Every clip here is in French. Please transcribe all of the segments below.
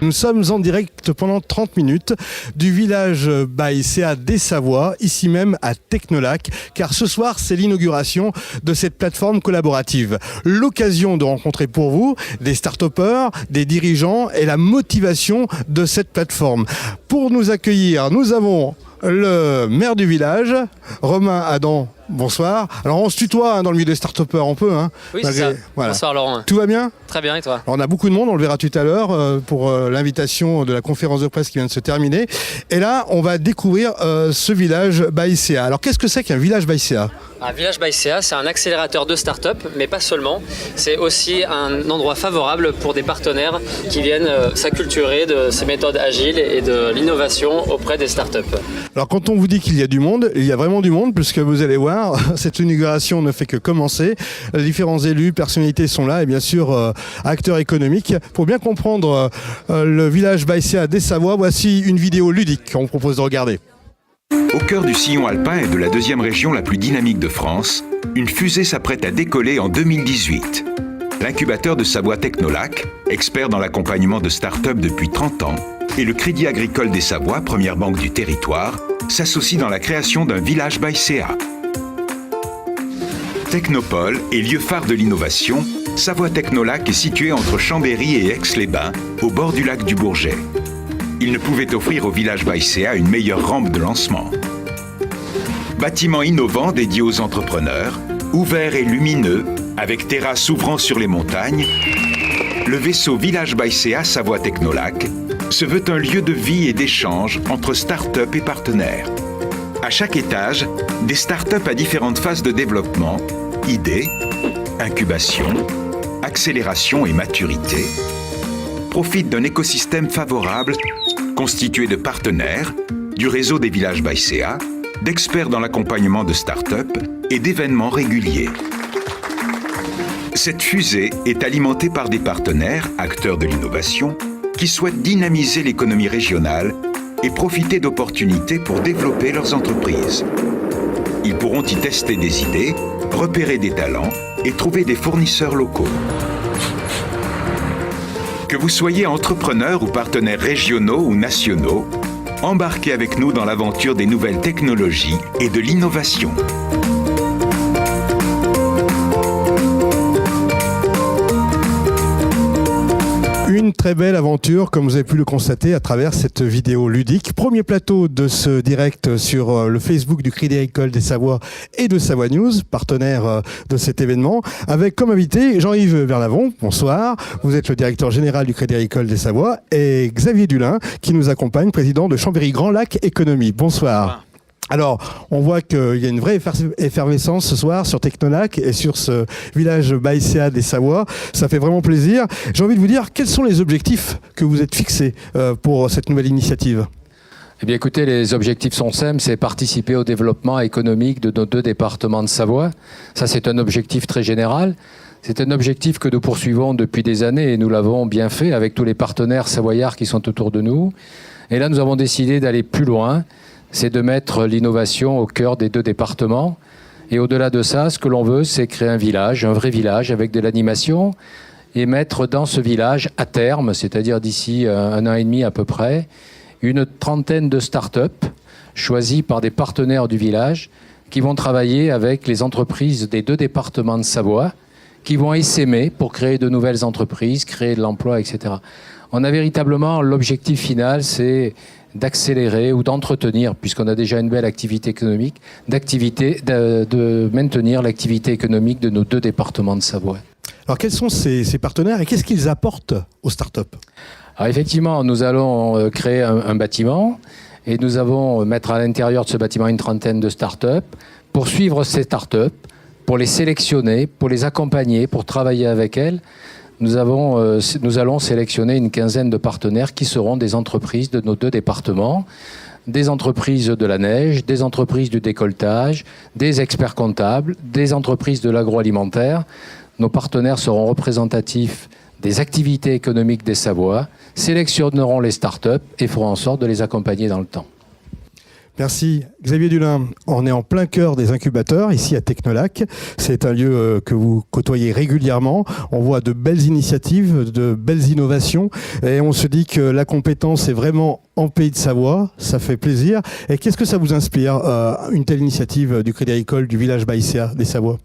Nous sommes en direct pendant 30 minutes du village by CA des Savoies, ici même à Technolac, car ce soir c'est l'inauguration de cette plateforme collaborative. L'occasion de rencontrer pour vous des start-upers, des dirigeants et la motivation de cette plateforme. Pour nous accueillir, nous avons le maire du village, Romain Adam. Bonsoir. Alors on se tutoie dans le milieu des start-upers, on peut Oui, c'est ça. Voilà. Bonsoir Laurent. Tout va bien? Très bien, et toi? Alors, on a beaucoup de monde, on le verra tout à l'heure pour l'invitation de la conférence de presse qui vient de se terminer. Et là, on va découvrir ce village by CA. Alors qu'est-ce que c'est qu'un village by CA? Un village by CA, c'est un accélérateur de start-up, mais pas seulement. C'est aussi un endroit favorable pour des partenaires qui viennent s'acculturer de ces méthodes agiles et de l'innovation auprès des start-up. Alors quand on vous dit qu'il y a du monde, il y a vraiment du monde, puisque vous allez voir, cette inauguration ne fait que commencer. Les différents élus, personnalités sont là et bien sûr acteurs économiques. Pour bien comprendre le village by CA des Savoies, voici une vidéo ludique qu'on vous propose de regarder. Au cœur du sillon alpin et de la deuxième région la plus dynamique de France, une fusée s'apprête à décoller en 2018. L'incubateur de Savoie Technolac, expert dans l'accompagnement de start-up depuis 30 ans, et le Crédit Agricole des Savoies, première banque du territoire, s'associent dans la création d'un village by CA. Technopole et lieu phare de l'innovation, Savoie Technolac est situé entre Chambéry et Aix-les-Bains, au bord du lac du Bourget. Il ne pouvait offrir au village by CA une meilleure rampe de lancement. Bâtiment innovant dédié aux entrepreneurs, ouvert et lumineux, avec terrasse ouvrant sur les montagnes, le vaisseau village by CA Savoie Technolac se veut un lieu de vie et d'échange entre start-up et partenaires. À chaque étage, des start-up à différentes phases de développement, idées, incubation, accélération et maturité, profitent d'un écosystème favorable constitué de partenaires, du réseau des villages by CA, d'experts dans l'accompagnement de start-up et d'événements réguliers. Cette fusée est alimentée par des partenaires, acteurs de l'innovation, qui souhaitent dynamiser l'économie régionale et profiter d'opportunités pour développer leurs entreprises. Ils pourront y tester des idées, repérer des talents et trouver des fournisseurs locaux. Que vous soyez entrepreneur ou partenaires régionaux ou nationaux, embarquez avec nous dans l'aventure des nouvelles technologies et de l'innovation. Une très belle aventure, comme vous avez pu le constater à travers cette vidéo ludique. Premier plateau de ce direct sur le Facebook du Crédit Agricole des Savoies et de Savoie News, partenaire de cet événement, avec comme invité Jean-Yves Verlavon. Bonsoir. Vous êtes le directeur général du Crédit Agricole des Savoies et Xavier Dulin qui nous accompagne, président de Chambéry Grand Lac Économie. Bonsoir. Alors, on voit qu'il y a une vraie effervescence ce soir sur Technolac et sur ce village by CA des Savoies. Ça fait vraiment plaisir. J'ai envie de vous dire, quels sont les objectifs que vous êtes fixés pour cette nouvelle initiative ? Eh bien écoutez, les objectifs sont simples, c'est participer au développement économique de nos deux départements de Savoie. Ça, c'est un objectif très général. C'est un objectif que nous poursuivons depuis des années et nous l'avons bien fait avec tous les partenaires savoyards qui sont autour de nous. Et là, nous avons décidé d'aller plus loin. C'est de mettre l'innovation au cœur des deux départements. Et au-delà de ça, ce que l'on veut, c'est créer un village, un vrai village avec de l'animation et mettre dans ce village, à terme, c'est-à-dire d'ici un an et demi à peu près, une trentaine de start-up choisies par des partenaires du village qui vont travailler avec les entreprises des deux départements de Savoie, qui vont essaimer pour créer de nouvelles entreprises, créer de l'emploi, etc. On a véritablement l'objectif final, c'est d'accélérer ou d'entretenir, puisqu'on a déjà une belle activité économique, de maintenir l'activité économique de nos deux départements de Savoie. Alors quels sont ces partenaires et qu'est-ce qu'ils apportent aux startups ? Alors effectivement, nous allons créer un bâtiment et nous allons mettre à l'intérieur de ce bâtiment une trentaine de startups pour suivre ces startups, pour les sélectionner, pour les accompagner, pour travailler avec elles. Nous allons sélectionner une quinzaine de partenaires qui seront des entreprises de nos deux départements, des entreprises de la neige, des entreprises du décolletage, des experts comptables, des entreprises de l'agroalimentaire. Nos partenaires seront représentatifs des activités économiques des Savoies, sélectionneront les startups et feront en sorte de les accompagner dans le temps. Merci Xavier Dulin. On est en plein cœur des incubateurs, ici à Technolac. C'est un lieu que vous côtoyez régulièrement. On voit de belles initiatives, de belles innovations. Et on se dit que la compétence est vraiment en Pays de Savoie. Ça fait plaisir. Et qu'est-ce que ça vous inspire, une telle initiative du Crédit Agricole du village Baïséa des Savoies?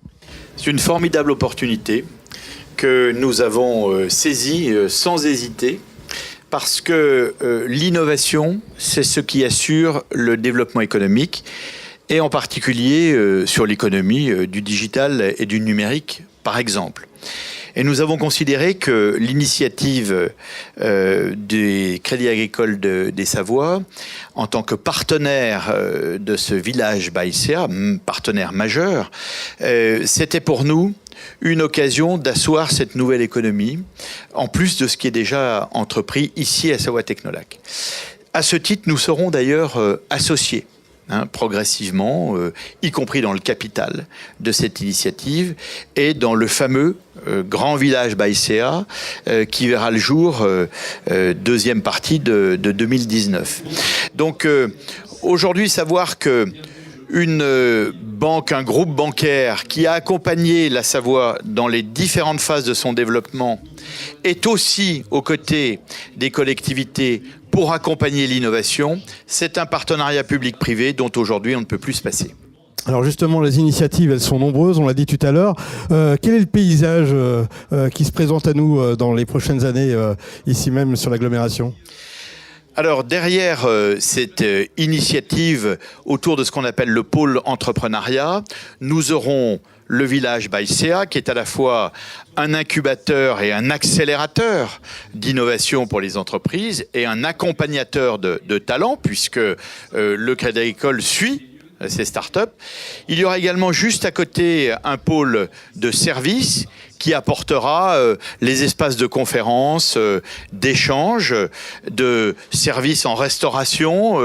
C'est une formidable opportunité que nous avons saisie sans hésiter. Parce que l'innovation, c'est ce qui assure le développement économique, et en particulier sur l'économie du digital et du numérique, par exemple. Et nous avons considéré que l'initiative des Crédits Agricoles des Savoies, en tant que partenaire de ce village Baïséa, partenaire majeur, c'était pour nous une occasion d'asseoir cette nouvelle économie, en plus de ce qui est déjà entrepris ici à Savoie Technolac. À ce titre, nous serons d'ailleurs associés progressivement, y compris dans le capital de cette initiative et dans le fameux grand village Baïséa qui verra le jour deuxième partie de 2019. Donc aujourd'hui, savoir que une banque, un groupe bancaire qui a accompagné la Savoie dans les différentes phases de son développement est aussi aux côtés des collectivités pour accompagner l'innovation. C'est un partenariat public-privé dont aujourd'hui on ne peut plus se passer. Alors justement, les initiatives, elles sont nombreuses, on l'a dit tout à l'heure. Quel est le paysage qui se présente à nous dans les prochaines années, ici même sur l'agglomération ? Alors derrière cette initiative autour de ce qu'on appelle le pôle entrepreneuriat, nous aurons le village Baïséa qui est à la fois un incubateur et un accélérateur d'innovation pour les entreprises et un accompagnateur de talents puisque le Crédit Agricole suit ces startups. Il y aura également juste à côté un pôle de services qui apportera les espaces de conférences, d'échanges, de services en restauration,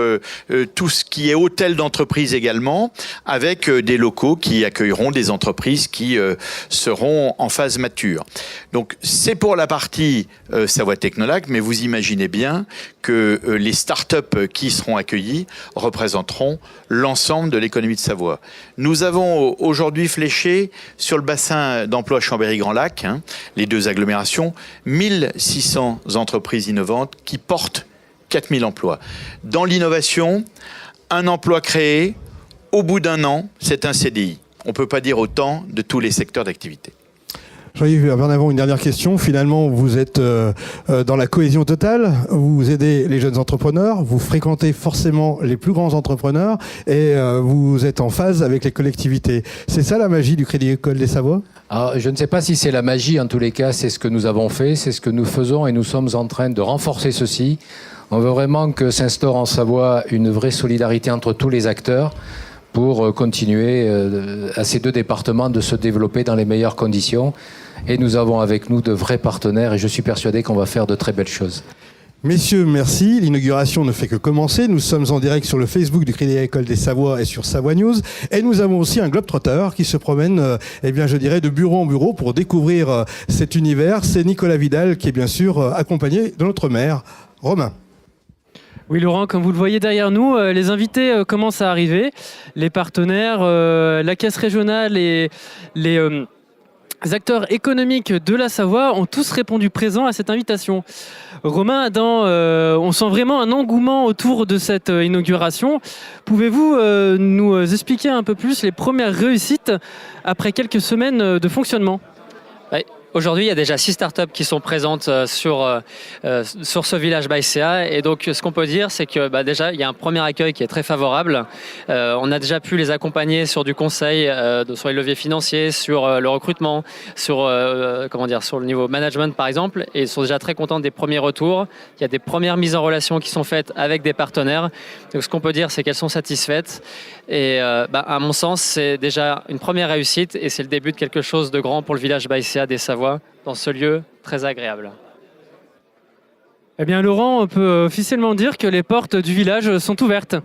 tout ce qui est hôtel d'entreprise également, avec des locaux qui accueilleront des entreprises qui seront en phase mature. Donc c'est pour la partie Savoie Technolac, mais vous imaginez bien que les startups qui seront accueillies représenteront l'ensemble de l'économie de Savoie. Nous avons aujourd'hui fléché sur le bassin d'emploi Chambéry-Grand-Lac, les deux agglomérations, 1600 entreprises innovantes qui portent 4000 emplois. Dans l'innovation, un emploi créé, au bout d'un an, c'est un CDI. On ne peut pas dire autant de tous les secteurs d'activité. Jean-Yves Bernavon, une dernière question. Finalement, vous êtes dans la cohésion totale, vous aidez les jeunes entrepreneurs, vous fréquentez forcément les plus grands entrepreneurs et vous êtes en phase avec les collectivités. C'est ça la magie du Crédit Agricole des Savoies ? Alors, je ne sais pas si c'est la magie, en tous les cas, c'est ce que nous avons fait, c'est ce que nous faisons et nous sommes en train de renforcer ceci. On veut vraiment que s'instaure en Savoie une vraie solidarité entre tous les acteurs pour continuer à ces deux départements de se développer dans les meilleures conditions. Et nous avons avec nous de vrais partenaires et je suis persuadé qu'on va faire de très belles choses. Messieurs, merci. L'inauguration ne fait que commencer. Nous sommes en direct sur le Facebook du Crédit Agricole des Savoies et sur Savoie News. Et nous avons aussi un globetrotter qui se promène, je dirais, de bureau en bureau pour découvrir cet univers. C'est Nicolas Vidal qui est bien sûr accompagné de notre maire, Romain. Oui Laurent, comme vous le voyez derrière nous, les invités commencent à arriver. Les partenaires, la caisse régionale et les acteurs économiques de la Savoie ont tous répondu présents à cette invitation. Romain, Adam, on sent vraiment un engouement autour de cette inauguration. Pouvez-vous nous expliquer un peu plus les premières réussites après quelques semaines de fonctionnement ? Oui. Aujourd'hui, il y a déjà 6 startups qui sont présentes sur ce village Baïséa. Et donc, ce qu'on peut dire, c'est que déjà, il y a un premier accueil qui est très favorable. On a déjà pu les accompagner sur du conseil, sur les leviers financiers, sur le recrutement, sur le niveau management, par exemple. Et ils sont déjà très contents des premiers retours. Il y a des premières mises en relation qui sont faites avec des partenaires. Donc, ce qu'on peut dire, c'est qu'elles sont satisfaites. Et à mon sens, c'est déjà une première réussite et c'est le début de quelque chose de grand pour le village Baïséa des Savoies, dans ce lieu très agréable. Eh bien Laurent, on peut officiellement dire que les portes du village sont ouvertes.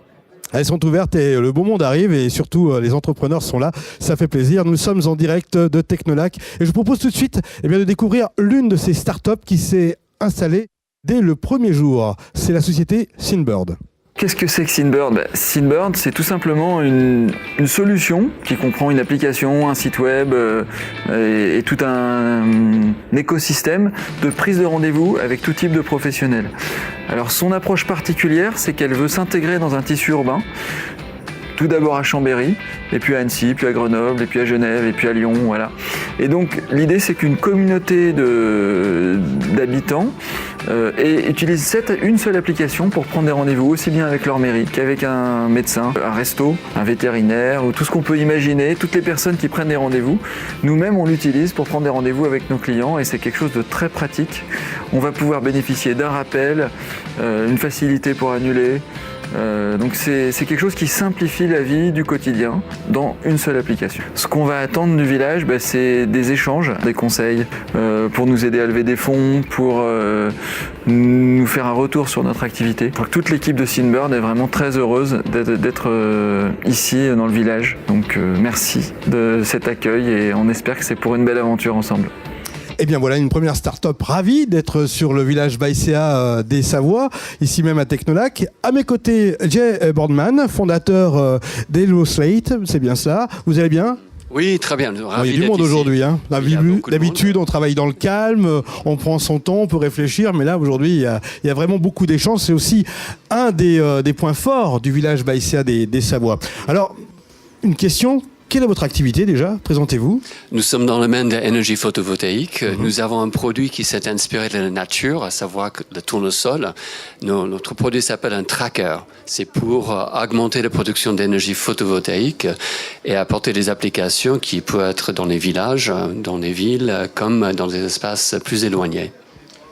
Elles sont ouvertes et le beau monde arrive et surtout les entrepreneurs sont là. Ça fait plaisir. Nous sommes en direct de Technolac et je vous propose tout de suite de découvrir l'une de ces startups qui s'est installée dès le premier jour. C'est la société Synbird. qu'est-ce que c'est que Synbird ? Synbird, c'est tout simplement une solution qui comprend une application, un site web et tout un écosystème de prise de rendez-vous avec tout type de professionnels. Alors son approche particulière, c'est qu'elle veut s'intégrer dans un tissu urbain. Tout d'abord à Chambéry, et puis à Annecy, puis à Grenoble, et puis à Genève, et puis à Lyon, voilà. Et donc l'idée c'est qu'une communauté d'habitants utilise une seule application pour prendre des rendez-vous aussi bien avec leur mairie qu'avec un médecin, un resto, un vétérinaire, ou tout ce qu'on peut imaginer, toutes les personnes qui prennent des rendez-vous. Nous-mêmes on l'utilise pour prendre des rendez-vous avec nos clients et c'est quelque chose de très pratique. On va pouvoir bénéficier d'un rappel, une facilité pour annuler. Donc c'est quelque chose qui simplifie la vie du quotidien dans une seule application. Ce qu'on va attendre du village, c'est des échanges, des conseils pour nous aider à lever des fonds, pour nous faire un retour sur notre activité. Pour que toute l'équipe de Synbird est vraiment très heureuse d'être ici dans le village. Donc merci de cet accueil et on espère que c'est pour une belle aventure ensemble. Eh bien voilà une première start-up ravie d'être sur le village Baïséa des Savoies, ici même à Technolac. À mes côtés, Jay Boardman, fondateur d'Hello Slate, c'est bien ça. Vous allez bien ? Oui, très bien. Il y a du monde aujourd'hui. Hein. D'habitude, on travaille dans le calme, on prend son temps, on peut réfléchir, mais là, aujourd'hui, il y a vraiment beaucoup d'échanges. C'est aussi un des points forts du village Baïséa des Savoies. Alors, une question. Quelle est votre activité déjà ? Présentez-vous. Nous sommes dans le domaine de l'énergie photovoltaïque. Nous avons un produit qui s'est inspiré de la nature, à savoir le tournesol. Notre produit s'appelle un tracker. C'est pour augmenter la production d'énergie photovoltaïque et apporter des applications qui peuvent être dans les villages, dans les villes, comme dans des espaces plus éloignés.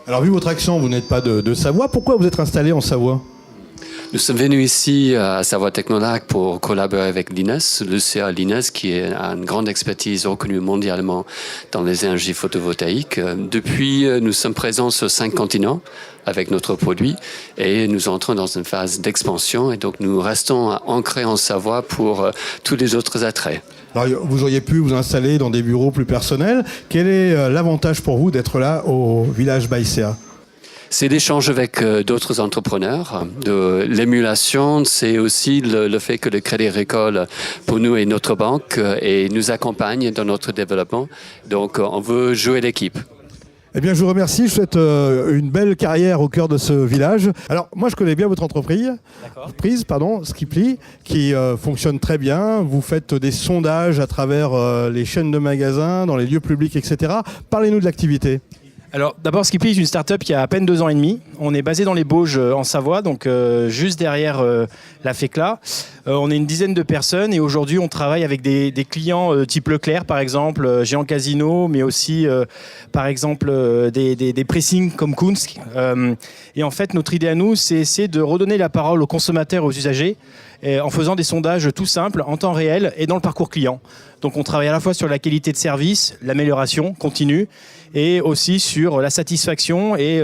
Alors, vu votre accent, vous n'êtes pas de Savoie. Pourquoi vous êtes installé en Savoie ? Nous sommes venus ici à Savoie Technolac pour collaborer avec l'INES, l'UCA l'INES, qui a une grande expertise reconnue mondialement dans les énergies photovoltaïques. Depuis, nous sommes présents sur 5 continents avec notre produit et nous entrons dans une phase d'expansion et donc nous restons ancrés en Savoie pour tous les autres attraits. Alors, vous auriez pu vous installer dans des bureaux plus personnels. Quel est l'avantage pour vous d'être là au village Baïséa ? C'est l'échange avec d'autres entrepreneurs. De l'émulation, c'est aussi le fait que le Crédit Agricole, pour nous, est notre banque et nous accompagne dans notre développement. Donc, on veut jouer l'équipe. Eh bien, je vous remercie. Je souhaite une belle carrière au cœur de ce village. Alors, moi, je connais bien votre entreprise, Skiply, qui fonctionne très bien. Vous faites des sondages à travers les chaînes de magasins, dans les lieux publics, etc. Parlez-nous de l'activité. Alors d'abord, Skiply est une start-up qui a à peine 2 ans et demi. On est basé dans les Bauges en Savoie, donc juste derrière la FECLA. On est une dizaine de personnes et aujourd'hui on travaille avec des clients type Leclerc par exemple, Géant Casino, mais aussi par exemple des pressings comme Kunsk. Et en fait notre idée à nous, c'est essayer de redonner la parole aux consommateurs et aux usagers en faisant des sondages tout simples, en temps réel et dans le parcours client. Donc on travaille à la fois sur la qualité de service, l'amélioration continue et aussi sur la satisfaction et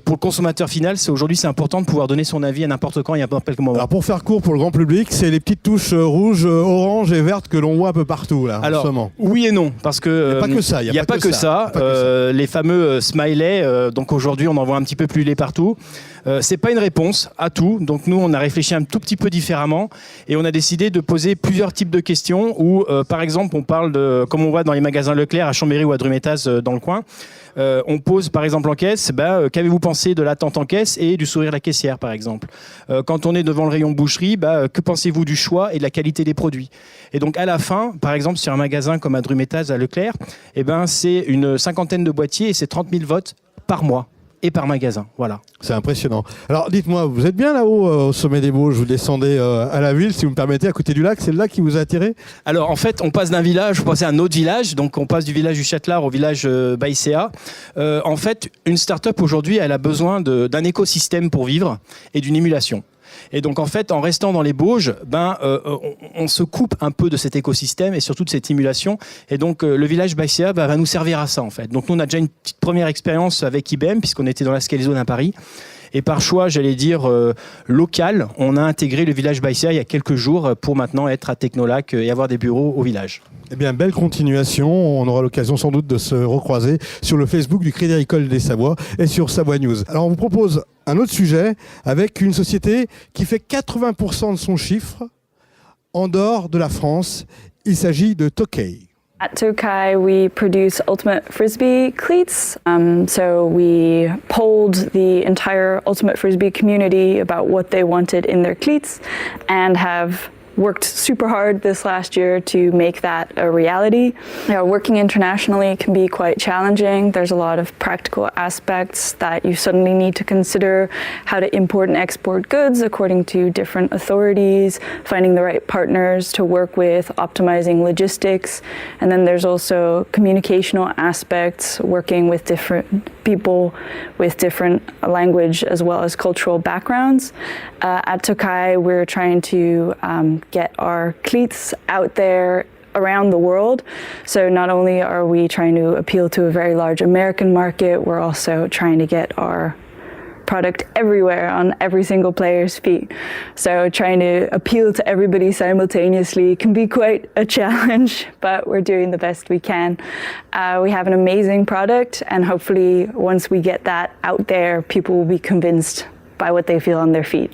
pour le consommateur final, aujourd'hui c'est important de pouvoir donner son avis à n'importe quand et à n'importe quel moment. Alors pour faire court pour le grand public, c'est les petites touches rouges, oranges et vertes que l'on voit un peu partout là. Alors en ce moment. Oui et non, parce que il n'y a pas que ça. Il n'y a pas que ça. Les fameux smileys, donc aujourd'hui on en voit un petit peu plus les partout. C'est pas une réponse à tout, donc nous on a réfléchi un tout petit peu différemment et on a décidé de poser plusieurs types de questions où par exemple on parle de, comme on voit dans les magasins Leclerc à Chambéry ou à Drumettaz dans le coin, on pose par exemple en caisse, qu'avez-vous pensé de l'attente en caisse et du sourire de la caissière par exemple. Quand on est devant le rayon boucherie, que pensez-vous du choix et de la qualité des produits. Et donc à la fin, par exemple sur un magasin comme à Drumettaz à Leclerc, c'est une 50aine de boîtiers et c'est 30 000 votes par mois. Et par magasin, voilà. C'est impressionnant. Alors dites-moi, vous êtes bien là-haut au sommet des Bauges, vous descendez à la ville, si vous me permettez, à côté du lac, c'est le lac qui vous a attiré ? Alors en fait, on passe d'un village, on passe à un autre village, donc on passe du village du Châtelard au village Baïséa. En fait, une start-up aujourd'hui, elle a besoin d'un écosystème pour vivre et d'une émulation. Et donc en fait, en restant dans les Bauges, on se coupe un peu de cet écosystème et surtout de cette émulation. Et donc le village Baïséa va nous servir à ça en fait. Donc nous on a déjà une petite première expérience avec IBM puisqu'on était dans la Scale Zone à Paris. Et par choix, j'allais dire local, on a intégré le village Baïséa il y a quelques jours pour maintenant être à Technolac et avoir des bureaux au village. Eh bien, belle continuation. On aura l'occasion sans doute de se recroiser sur le Facebook du Crédit Agricole des Savoies et sur Savoie News. Alors, on vous propose un autre sujet avec une société qui fait 80% de son chiffre en dehors de la France. Il s'agit de Tokai. At Tokai, we produce Ultimate Frisbee cleats. So we polled the entire Ultimate Frisbee community about what they wanted in their cleats and have worked super hard this last year to make that a reality. Working internationally can be quite challenging. There's a lot of practical aspects that you suddenly need to consider, how to import and export goods according to different authorities, finding the right partners to work with, optimizing logistics. And then there's also communicational aspects, working with different people with different language as well as cultural backgrounds. At Tokai, we're trying to get our cleats out there around the world. So not only are we trying to appeal to a very large American market, we're also trying to get our product everywhere on every single player's feet. So trying to appeal to everybody simultaneously can be quite a challenge, but we're doing the best we can. We have an amazing product, and hopefully once we get that out there, people will be convinced by what they feel on their feet.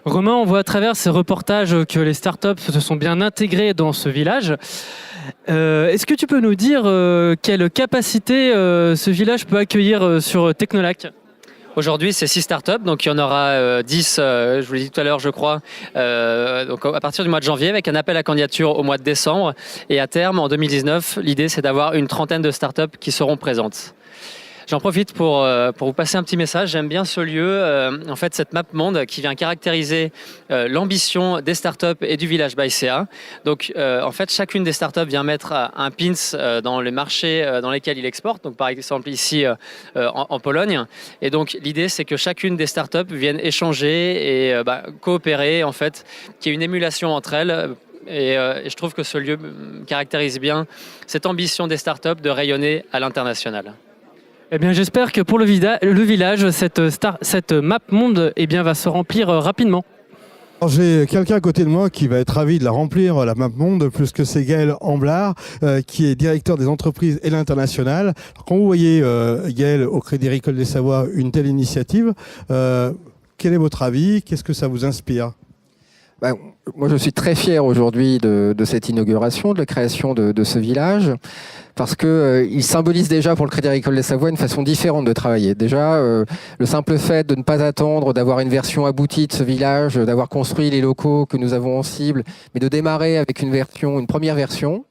Romain, on voit à travers ces reportages que les startups se sont bien intégrées dans ce village. Est-ce que tu peux nous dire quelle capacité ce village peut accueillir sur Technolac ? Aujourd'hui, c'est 6 startups, donc il y en aura 10, je vous l'ai dit tout à l'heure, je crois, donc à partir du mois de janvier, avec un appel à candidature au mois de décembre. Et à terme, en 2019, l'idée, c'est d'avoir une trentaine de startups qui seront présentes. J'en profite pour vous passer un petit message. J'aime bien ce lieu, en fait, cette map monde qui vient caractériser l'ambition des startups et du village ByCA. Donc, en fait, chacune des startups vient mettre un pins dans les marchés dans lesquels il exporte. Donc, par exemple, ici en Pologne. Et donc, l'idée, c'est que chacune des startups vienne échanger et coopérer, en fait, qu'il y ait une émulation entre elles. Et je trouve que ce lieu caractérise bien cette ambition des startups de rayonner à l'international. Eh bien, j'espère que pour le village, cette map monde va se remplir rapidement. Alors, j'ai quelqu'un à côté de moi qui va être ravi de la remplir, la map monde, puisque c'est Gaël Amblard, qui est directeur des entreprises et l'international. Quand vous voyez, Gaël, au Crédit Agricole des Savoies, une telle initiative, quel est votre avis? Qu'est-ce que ça vous inspire? Moi, je suis très fier aujourd'hui de cette inauguration, de la création de ce village, parce qu'il symbolise déjà pour le Crédit Agricole des Savoies une façon différente de travailler. Déjà, le simple fait de ne pas attendre d'avoir une version aboutie de ce village, d'avoir construit les locaux que nous avons en cible, mais de démarrer avec une première version,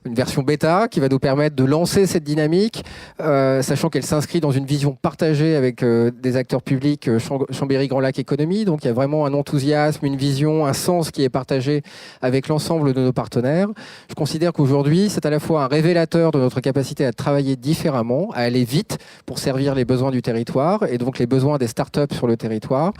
une version bêta qui va nous permettre de lancer cette dynamique, sachant qu'elle s'inscrit dans une vision partagée avec des acteurs publics, Chambéry Grand Lac Économie. Donc il y a vraiment un enthousiasme, une vision, un sens qui est partagé avec l'ensemble de nos partenaires. Je considère qu'aujourd'hui, c'est à la fois un révélateur de notre capacité à travailler différemment, à aller vite pour servir les besoins du territoire et donc les besoins des startups sur le territoire.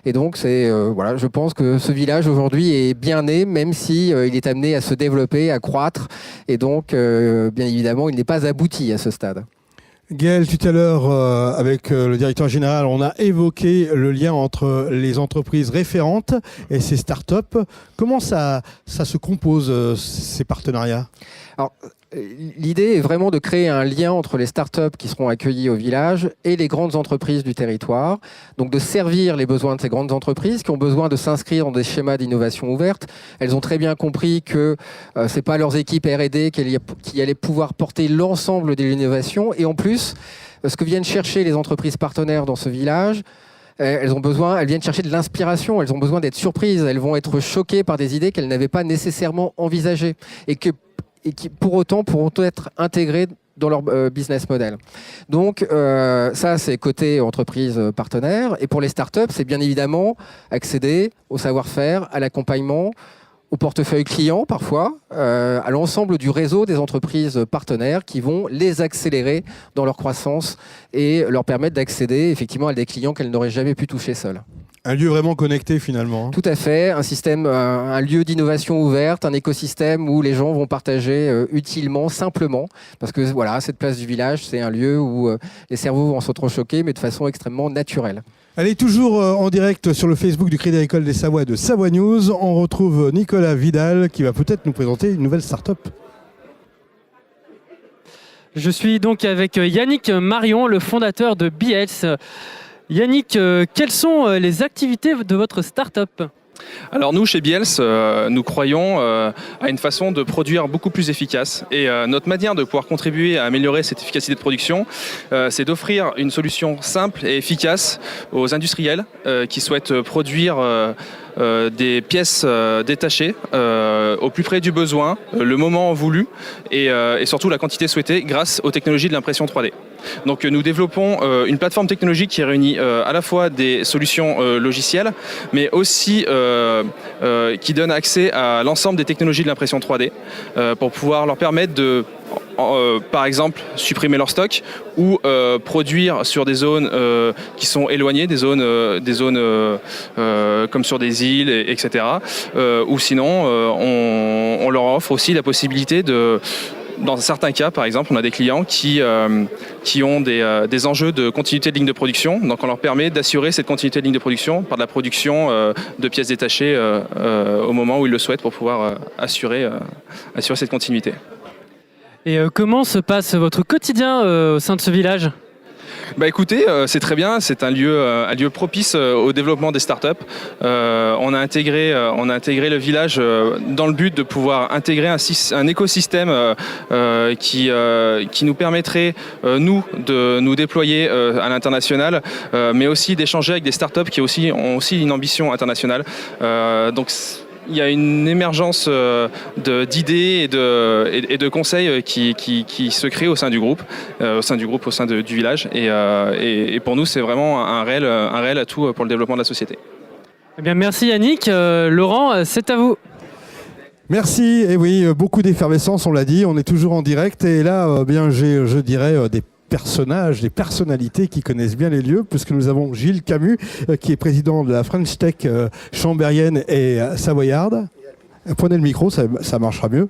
Et donc je pense que ce village aujourd'hui est bien né, même si il est amené à se développer, à croître. Et donc, bien évidemment, il n'est pas abouti à ce stade. Gaël, tout à l'heure, avec le directeur général, on a évoqué le lien entre les entreprises référentes et ces startups. Comment ça se compose, ces partenariats ? Alors, l'idée est vraiment de créer un lien entre les startups qui seront accueillies au village et les grandes entreprises du territoire. Donc de servir les besoins de ces grandes entreprises qui ont besoin de s'inscrire dans des schémas d'innovation ouverte. Elles ont très bien compris que ce n'est pas leurs équipes R&D qui allaient pouvoir porter l'ensemble de l'innovation. Et en plus, ce que viennent chercher les entreprises partenaires dans ce village, elles viennent chercher de l'inspiration, elles ont besoin d'être surprises, elles vont être choquées par des idées qu'elles n'avaient pas nécessairement envisagées et qui pour autant pourront être intégrées dans leur business model. Donc ça, c'est côté entreprise partenaire. Et pour les startups, c'est bien évidemment accéder au savoir-faire, à l'accompagnement, au portefeuille client parfois, à l'ensemble du réseau des entreprises partenaires qui vont les accélérer dans leur croissance et leur permettre d'accéder effectivement à des clients qu'elles n'auraient jamais pu toucher seules. Un lieu vraiment connecté finalement. Tout à fait, un lieu d'innovation ouverte, un écosystème où les gens vont partager utilement, simplement, parce que voilà, cette place du village, c'est un lieu où les cerveaux vont s'entrechoquer, mais de façon extrêmement naturelle. Allez, toujours en direct sur le Facebook du Crédit Agricole des Savoies et de Savoie News, on retrouve Nicolas Vidal qui va peut-être nous présenter une nouvelle start-up. Je suis donc avec Yannick Marion, le fondateur de BeHealth. Yannick, quelles sont les activités de votre start-up ? Alors nous, chez BeHealth, nous croyons à une façon de produire beaucoup plus efficace. Et notre manière de pouvoir contribuer à améliorer cette efficacité de production, c'est d'offrir une solution simple et efficace aux industriels qui souhaitent produire des pièces détachées au plus près du besoin, le moment voulu et surtout la quantité souhaitée grâce aux technologies de l'impression 3D. Donc nous développons une plateforme technologique qui réunit à la fois des solutions logicielles, mais aussi qui donne accès à l'ensemble des technologies de l'impression 3D pour pouvoir leur permettre de, par exemple, supprimer leur stock ou produire sur des zones qui sont éloignées, des zones comme sur des îles, etc. Ou sinon, on leur offre aussi la possibilité de... Dans certains cas, par exemple, on a des clients qui ont des enjeux de continuité de ligne de production. Donc on leur permet d'assurer cette continuité de ligne de production par de la production de pièces détachées au moment où ils le souhaitent pour pouvoir assurer cette continuité. Et comment se passe votre quotidien au sein de ce village ? Bah écoutez, c'est très bien, c'est un lieu propice au développement des startups. On a intégré le village dans le but de pouvoir intégrer un écosystème qui nous permettrait, nous, de nous déployer à l'international, mais aussi d'échanger avec des startups qui ont aussi une ambition internationale. Donc, il y a une émergence d'idées et de conseils qui se créent au sein du groupe, au sein du village. Et pour nous, c'est vraiment un réel atout pour le développement de la société. Eh bien, merci Yannick. Laurent, c'est à vous. Merci. Et oui, beaucoup d'effervescence, on l'a dit. On est toujours en direct. Et là, bien, j'ai, je dirais, des personnages, des personnalités qui connaissent bien les lieux, puisque nous avons Gilles Camus, qui est président de la French Tech chambérienne et savoyarde. Prenez le micro, ça marchera mieux.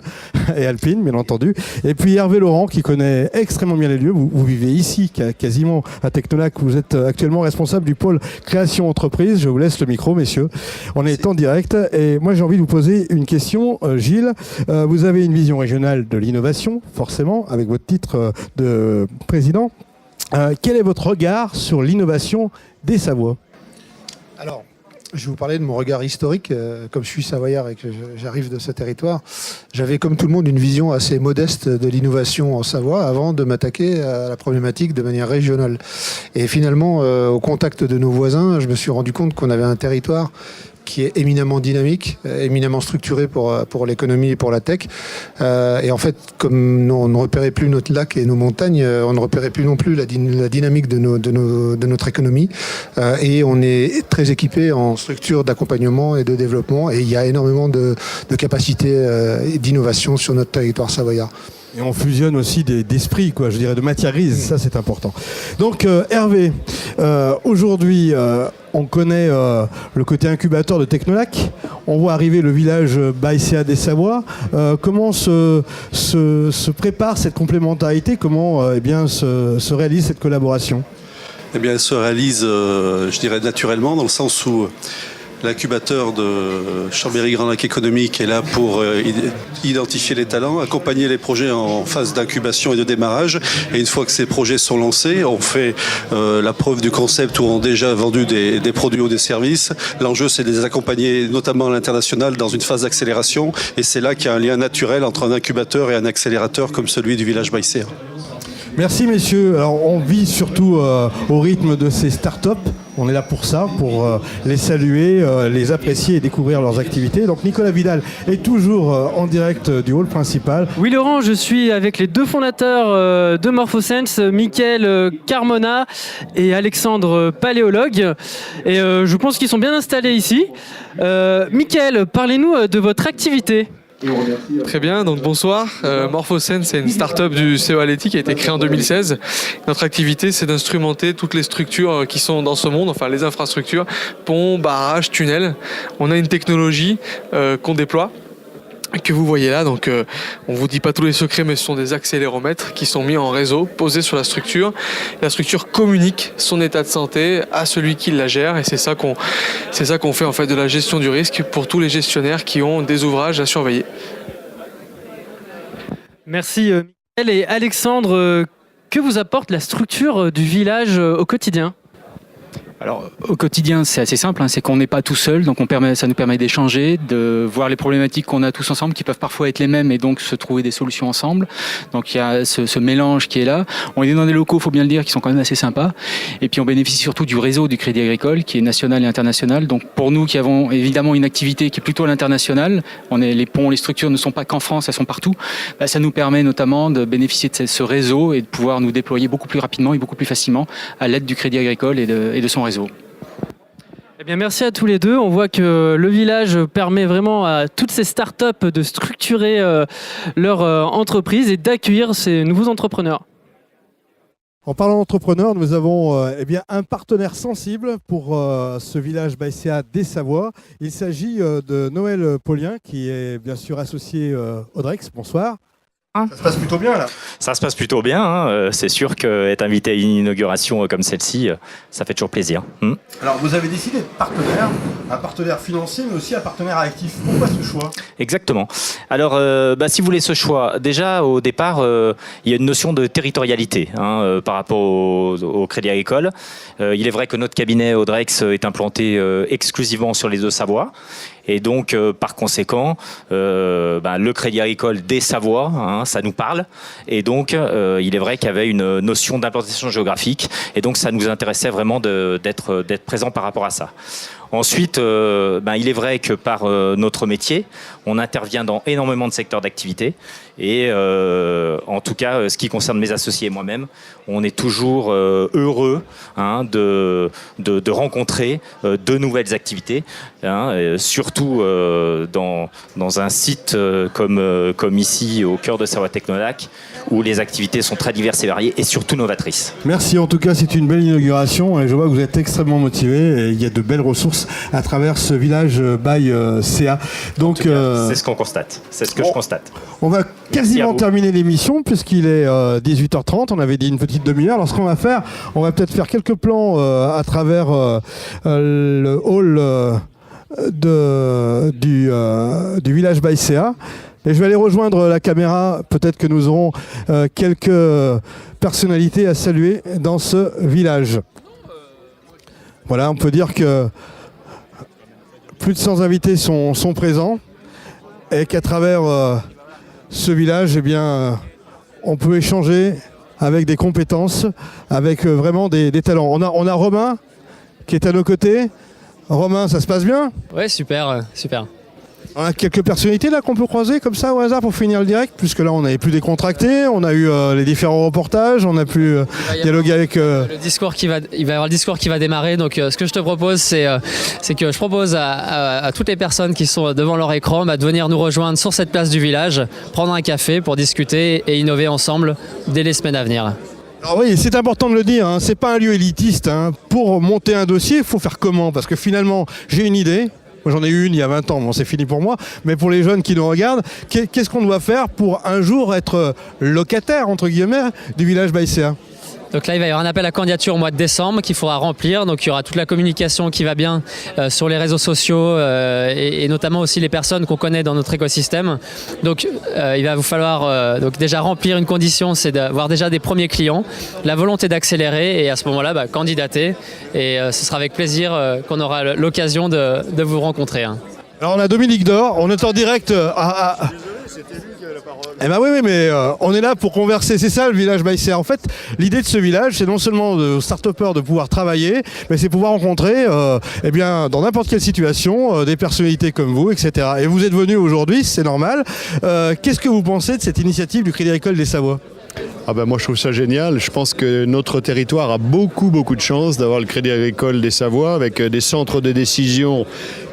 Et Alpine, bien entendu. Et puis Hervé Laurent, qui connaît extrêmement bien les lieux. Vous vivez ici, quasiment à Technolac. Vous êtes actuellement responsable du pôle création entreprise. Je vous laisse le micro, messieurs. On est en direct. Et moi, j'ai envie de vous poser une question. Gilles, vous avez une vision régionale de l'innovation, forcément, avec votre titre de président. Quel est votre regard sur l'innovation des Savoies ? Alors, je vais vous parler de mon regard historique. Comme je suis savoyard et que j'arrive de ce territoire, j'avais comme tout le monde une vision assez modeste de l'innovation en Savoie avant de m'attaquer à la problématique de manière régionale. Et finalement, au contact de nos voisins, je me suis rendu compte qu'on avait un territoire qui est éminemment dynamique, éminemment structuré pour l'économie et pour la tech. Et en fait, comme on ne repérait plus notre lac et nos montagnes, on ne repérait plus non plus la dynamique de notre économie. Et on est très équipé en structure d'accompagnement et de développement. Et il y a énormément de capacités d'innovation sur notre territoire savoyard. Et on fusionne aussi d'esprit, quoi, je dirais, de matière grise, ça c'est important. Donc Hervé, aujourd'hui on connaît le côté incubateur de Technolac, on voit arriver le village ByCA des Savoies. Comment se prépare cette complémentarité, comment se réalise cette collaboration ? Eh bien, elle se réalise, je dirais, naturellement, dans le sens où l'incubateur de Chambéry Grand Lac Économique est là pour identifier les talents, accompagner les projets en phase d'incubation et de démarrage. Et une fois que ces projets sont lancés, on fait la preuve du concept où on a déjà vendu des produits ou des services. L'enjeu, c'est de les accompagner, notamment à l'international, dans une phase d'accélération. Et c'est là qu'il y a un lien naturel entre un incubateur et un accélérateur comme celui du village ByCA. Merci messieurs. Alors on vit surtout au rythme de ces startups. On est là pour ça, pour les saluer, les apprécier et découvrir leurs activités. Donc Nicolas Vidal est toujours en direct du hall principal. Oui Laurent, je suis avec les deux fondateurs de Morphosense, Mickaël Carmona et Alexandre Paléologue. Et je pense qu'ils sont bien installés ici. Mickaël, parlez-nous de votre activité. Très bien, donc bonsoir. Morphosense, c'est une start-up du CEO Aletti qui a été créée en 2016. Notre activité, c'est d'instrumenter toutes les structures qui sont dans ce monde, enfin les infrastructures, ponts, barrages, tunnels. On a une technologie qu'on déploie, que vous voyez là, donc on vous dit pas tous les secrets, mais ce sont des accéléromètres qui sont mis en réseau, posés sur la structure. La structure communique son état de santé à celui qui la gère, et c'est ça qu'on fait en fait de la gestion du risque pour tous les gestionnaires qui ont des ouvrages à surveiller. Merci. Et Alexandre, que vous apporte la structure du village au quotidien ? Alors, au quotidien, c'est assez simple, c'est qu'on n'est pas tout seul, donc ça nous permet d'échanger, de voir les problématiques qu'on a tous ensemble, qui peuvent parfois être les mêmes, et donc se trouver des solutions ensemble. Donc il y a ce mélange qui est là. On est dans des locaux, il faut bien le dire, qui sont quand même assez sympas. Et puis on bénéficie surtout du réseau du Crédit Agricole, qui est national et international. Donc pour nous qui avons évidemment une activité qui est plutôt à l'international, les ponts, les structures ne sont pas qu'en France, elles sont partout. Ça nous permet notamment de bénéficier de ce réseau et de pouvoir nous déployer beaucoup plus rapidement et beaucoup plus facilement à l'aide du Crédit Agricole et de son réseau. Eh bien, merci à tous les deux. On voit que le village permet vraiment à toutes ces startups de structurer leur entreprise et d'accueillir ces nouveaux entrepreneurs. En parlant d'entrepreneurs, nous avons un partenaire sensible pour ce village ByCA des Savoies. Il s'agit de Noël Paulien, qui est bien sûr associé au Drex. Bonsoir. Ça se passe plutôt bien là. Ça se passe plutôt bien. C'est sûr qu'être invité à une inauguration comme celle-ci, ça fait toujours plaisir. Alors vous avez décidé de partenaire, un partenaire financier mais aussi un partenaire actif. Pourquoi ce choix ? Exactement. Alors si vous voulez ce choix, déjà au départ, il y a une notion de territorialité par rapport au Crédit Agricole. Il est vrai que notre cabinet Audrex est implanté exclusivement sur les Deux-Savoies. Et donc, par conséquent, le Crédit Agricole des Savoies, ça nous parle. Et donc, il est vrai qu'il y avait une notion d'implantation géographique. Et donc, ça nous intéressait vraiment d'être présent par rapport à ça. Ensuite, il est vrai que par notre métier, on intervient dans énormément de secteurs d'activité. Et en tout cas, ce qui concerne mes associés et moi-même, on est toujours heureux de rencontrer de nouvelles activités, surtout dans un site comme ici, au cœur de Savoie Technolac, où les activités sont très diverses et variées et surtout novatrices. Merci, en tout cas, c'est une belle inauguration et je vois que vous êtes extrêmement motivés et il y a de belles ressources à travers ce village ByCA. Donc, c'est ce qu'on constate, c'est ce que je constate. On va quasiment terminer l'émission puisqu'il est 18h30, on avait dit une petite demi-heure. Alors ce qu'on va faire, on va peut-être faire quelques plans à travers le hall du village ByCA. Et je vais aller rejoindre la caméra, peut-être que nous aurons quelques personnalités à saluer dans ce village. Voilà, on peut dire que plus de 100 invités sont présents et qu'à travers ce village, on peut échanger avec des compétences, avec vraiment des talents. On a Romain qui est à nos côtés. Romain, ça se passe bien ? Ouais, super, super. On a quelques personnalités là qu'on peut croiser comme ça au hasard pour finir le direct, puisque là on n'avait plus décontracté, on a eu les différents reportages, on a pu dialoguer avec... Le discours il va y avoir le discours qui va démarrer, donc ce que je te propose c'est que je propose à toutes les personnes qui sont devant leur écran de venir nous rejoindre sur cette place du village, prendre un café pour discuter et innover ensemble dès les semaines à venir. Alors oui, c'est important de le dire, c'est pas un lieu élitiste. Pour monter un dossier, il faut faire comment ? Parce que finalement, j'ai une idée. Moi, j'en ai eu une il y a 20 ans, bon, c'est fini pour moi. Mais pour les jeunes qui nous regardent, qu'est-ce qu'on doit faire pour un jour être locataire, entre guillemets, du village ByCA ? Donc là, il va y avoir un appel à candidature au mois de décembre qu'il faudra remplir. Donc il y aura toute la communication qui va bien sur les réseaux sociaux et notamment aussi les personnes qu'on connaît dans notre écosystème. Donc il va vous falloir donc déjà remplir une condition, c'est d'avoir déjà des premiers clients, la volonté d'accélérer et à ce moment-là, candidater. Et ce sera avec plaisir qu'on aura l'occasion de vous rencontrer. Alors on a Dominique Dor, on est en direct à... Eh ben oui, mais on est là pour converser, c'est ça le village ByCA. En fait, l'idée de ce village, c'est non seulement aux start-upers de pouvoir travailler, mais c'est pouvoir rencontrer, dans n'importe quelle situation, des personnalités comme vous, etc. Et vous êtes venus aujourd'hui, c'est normal. Qu'est-ce que vous pensez de cette initiative du Crédit Agricole des Savoies ? Moi je trouve ça génial. Je pense que notre territoire a beaucoup de chance d'avoir le Crédit Agricole des Savoies avec des centres de décision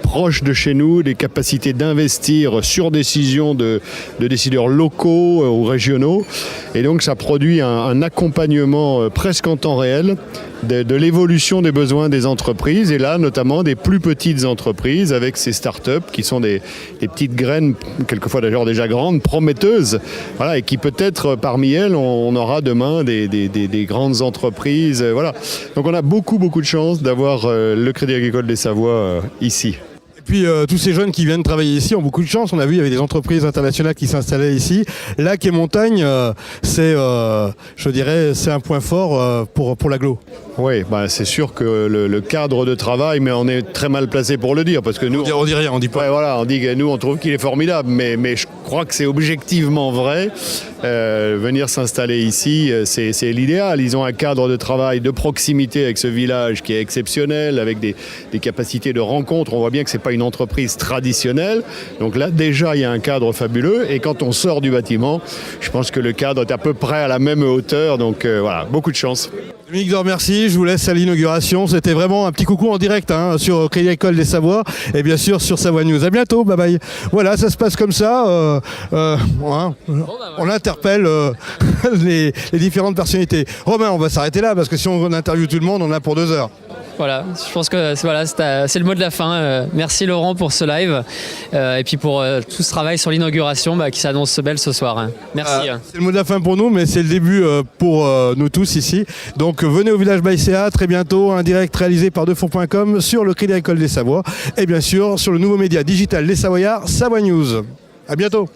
proches de chez nous, des capacités d'investir sur décision de décideurs locaux ou régionaux. Et donc ça produit un accompagnement presque en temps réel de l'évolution des besoins des entreprises et là notamment des plus petites entreprises avec ces startups qui sont des petites graines, quelquefois d'ailleurs déjà grandes, prometteuses, voilà, et qui peut-être parmi elles on aura demain des grandes entreprises, voilà. Donc on a beaucoup de chance d'avoir le Crédit Agricole des Savoies ici. Et puis tous ces jeunes qui viennent travailler ici ont beaucoup de chance. On a vu, il y avait des entreprises internationales qui s'installaient ici. Lac et montagne, c'est, je dirais, c'est un point fort pour l'aglo. Oui, bah, c'est sûr que le cadre de travail, mais on est très mal placé pour le dire, parce que nous... On dit rien, on dit pas. Ouais, voilà, on dit que nous, on trouve qu'il est formidable, mais je crois que c'est objectivement vrai. Venir s'installer ici, c'est l'idéal. Ils ont un cadre de travail de proximité avec ce village qui est exceptionnel, avec des capacités de rencontre. On voit bien que c'est pas une entreprise traditionnelle. Donc là, déjà, il y a un cadre fabuleux. Et quand on sort du bâtiment, je pense que le cadre est à peu près à la même hauteur. Donc voilà, beaucoup de chance. Dominique Dor, merci. Je vous laisse à l'inauguration. C'était vraiment un petit coucou en direct sur Crédit Agricole des Savoies et bien sûr sur Savoie News. À bientôt. Bye bye. Voilà, ça se passe comme ça. On interpelle les différentes personnalités. Romain, on va s'arrêter là parce que si on interviewe tout le monde, on a pour 2 heures. Voilà, je pense que c'est le mot de la fin. Merci Laurent pour ce live et puis pour tout ce travail sur l'inauguration qui s'annonce belle ce soir. Merci. C'est le mot de la fin pour nous, mais c'est le début pour nous tous ici. Donc venez au village Baïséa très bientôt, un direct réalisé par Defour.com sur le Crédit Agricole des Savoies et bien sûr sur le nouveau média digital Les Savoyards, Savoie News. À bientôt.